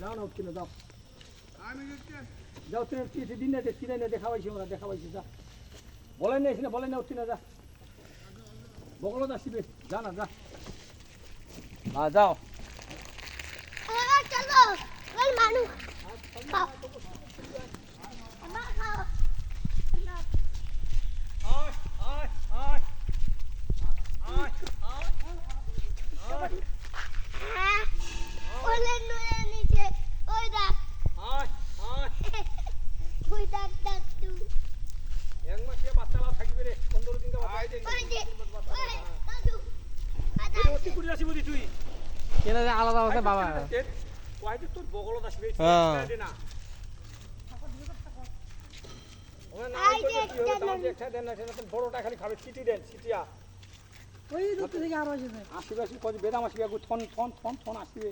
যাও না উঠছি না যাও যাও তুমি দিন না চিনাই না দেখাবাইছি আমরা দেখাবাইছি যা বলেন না এসে বলেন না উঠছি না যা বগলত আসিবে যা না যা হ্যাঁ যাও চলো ওই মানুষ আলাদা আছে বাবা তোর বগলত আসবে বড়টা খালি খাবে সিটি দেন সিটিয়া ওই দূর থেকে আরো আসবে আসিবে আসি কত বেদাম আসিবে থন থন থন থন আসিবে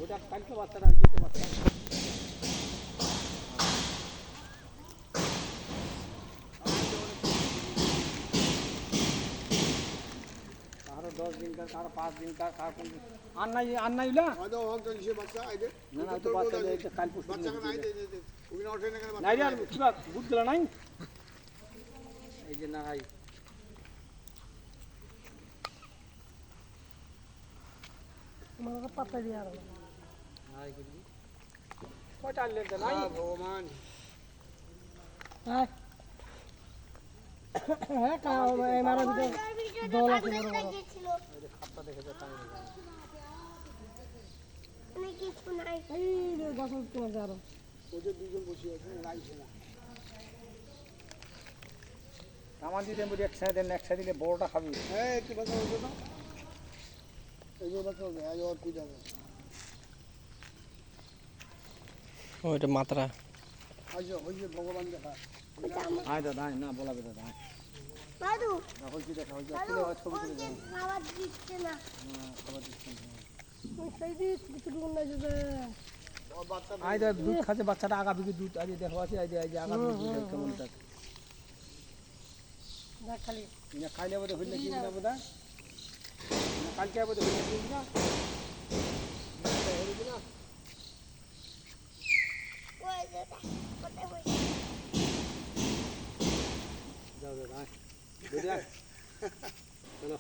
ওটা কালকে বাচ্চাটা যেতে বাচ্চা কারো 10 দিনকার কারো 5 দিনকার কারো 5 দিন আর নাই না হয়তো হয়তো সে বাচ্চা আইদে না না তো বাচ্চা এটা কাল পুষ্টি বাচ্চা নাই দে ওই না ওঠে না কেন নাই আর কিবা বুঝলা নাই এই যে নাই তোমার পাতা দিয়ে আর নাই কি কয়টা লেট নাই ভগবান হ্যাঁ হ্যাঁ কাও এই মারা দিতে দল আছে বড় বড় এই যে খাপটা দেখে যা টাইম কিছু নাই এই যে গাছ উঠতে না আরো ওই যে দুজন বসে আছে লাইছে না কামান দিতে বলি এক সাইড দিলে বড়টা খাবি হ্যাঁ একটু বাচ্চা হইতো না এই যে বাচ্চা হবে আজ আর পূজা হবে ওইটা মাত্রা আজ ওই যে ভগবান দেখা আয় দাদা না বলাবে দাদা দাদু এখন কি দেখা হচ্ছে দাদু ছবি তুলে দাও খাবার দিচ্ছে না খাবার দিচ্ছি ওই সাইডে কিছু দূর না যে ওর বাচ্চা আয় দাদা দুধ খাচ্ছে বাচ্চাটা আগা বিকে দুধ আজ দেখো আছে এই যে আগা বিকে দুধ কেমন থাকে দেখ খালি না খাইলে বোধ হইলে কি না বোধ কালকে বোধ হইলে কি না ওই যে কোথায় বসে যাও দাদা বুঝলা চলো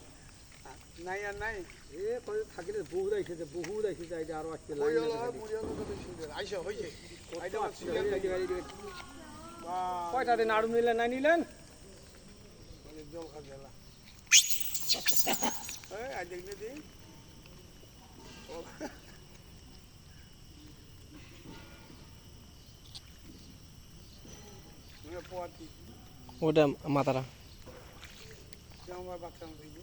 নাই আর নাই এ কই থাকিলে বহুত আইছে এই যে আরো আজকে ওই লাইন হলো আছে মুড়ি হলো তো সুন্দর আইসা হইছে আইটা কয়টা সিরিয়াল কয়টা দিন আড়ু নিলেন নাই নিলেন জল খা গেলা এই আজ দেখলে দি ওরে পোয়াতি ওটা মাথাটা জামার বাচ্চা হইছে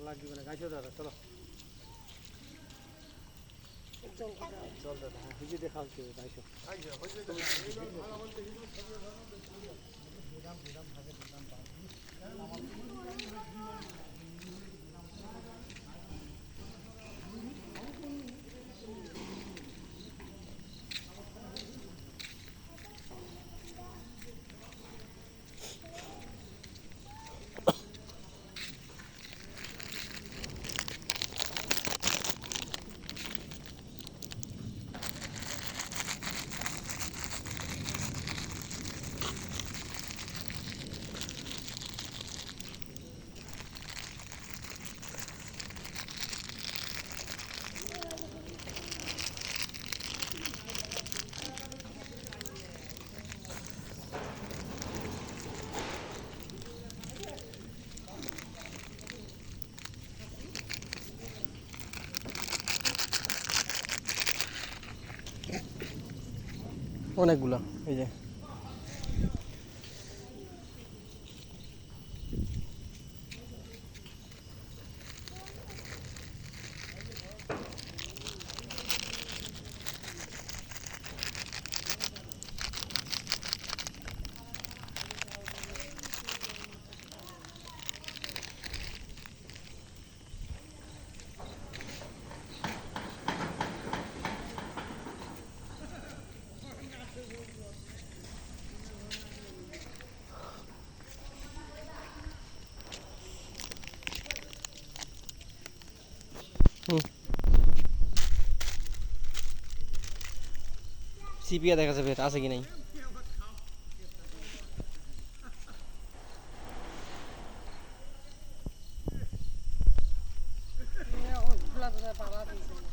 লাগবে না গাইছো দাদা চলো চল দাদা হ্যাঁ হুজি দেখা হচ্ছে গাইছো আইসা হইছে তো এই জল ভালো বলতে অনেকগুলো এই যে সিপিয়া দেখা যাবে আছে কি নাই। খোলা পাড়া দিয়েছে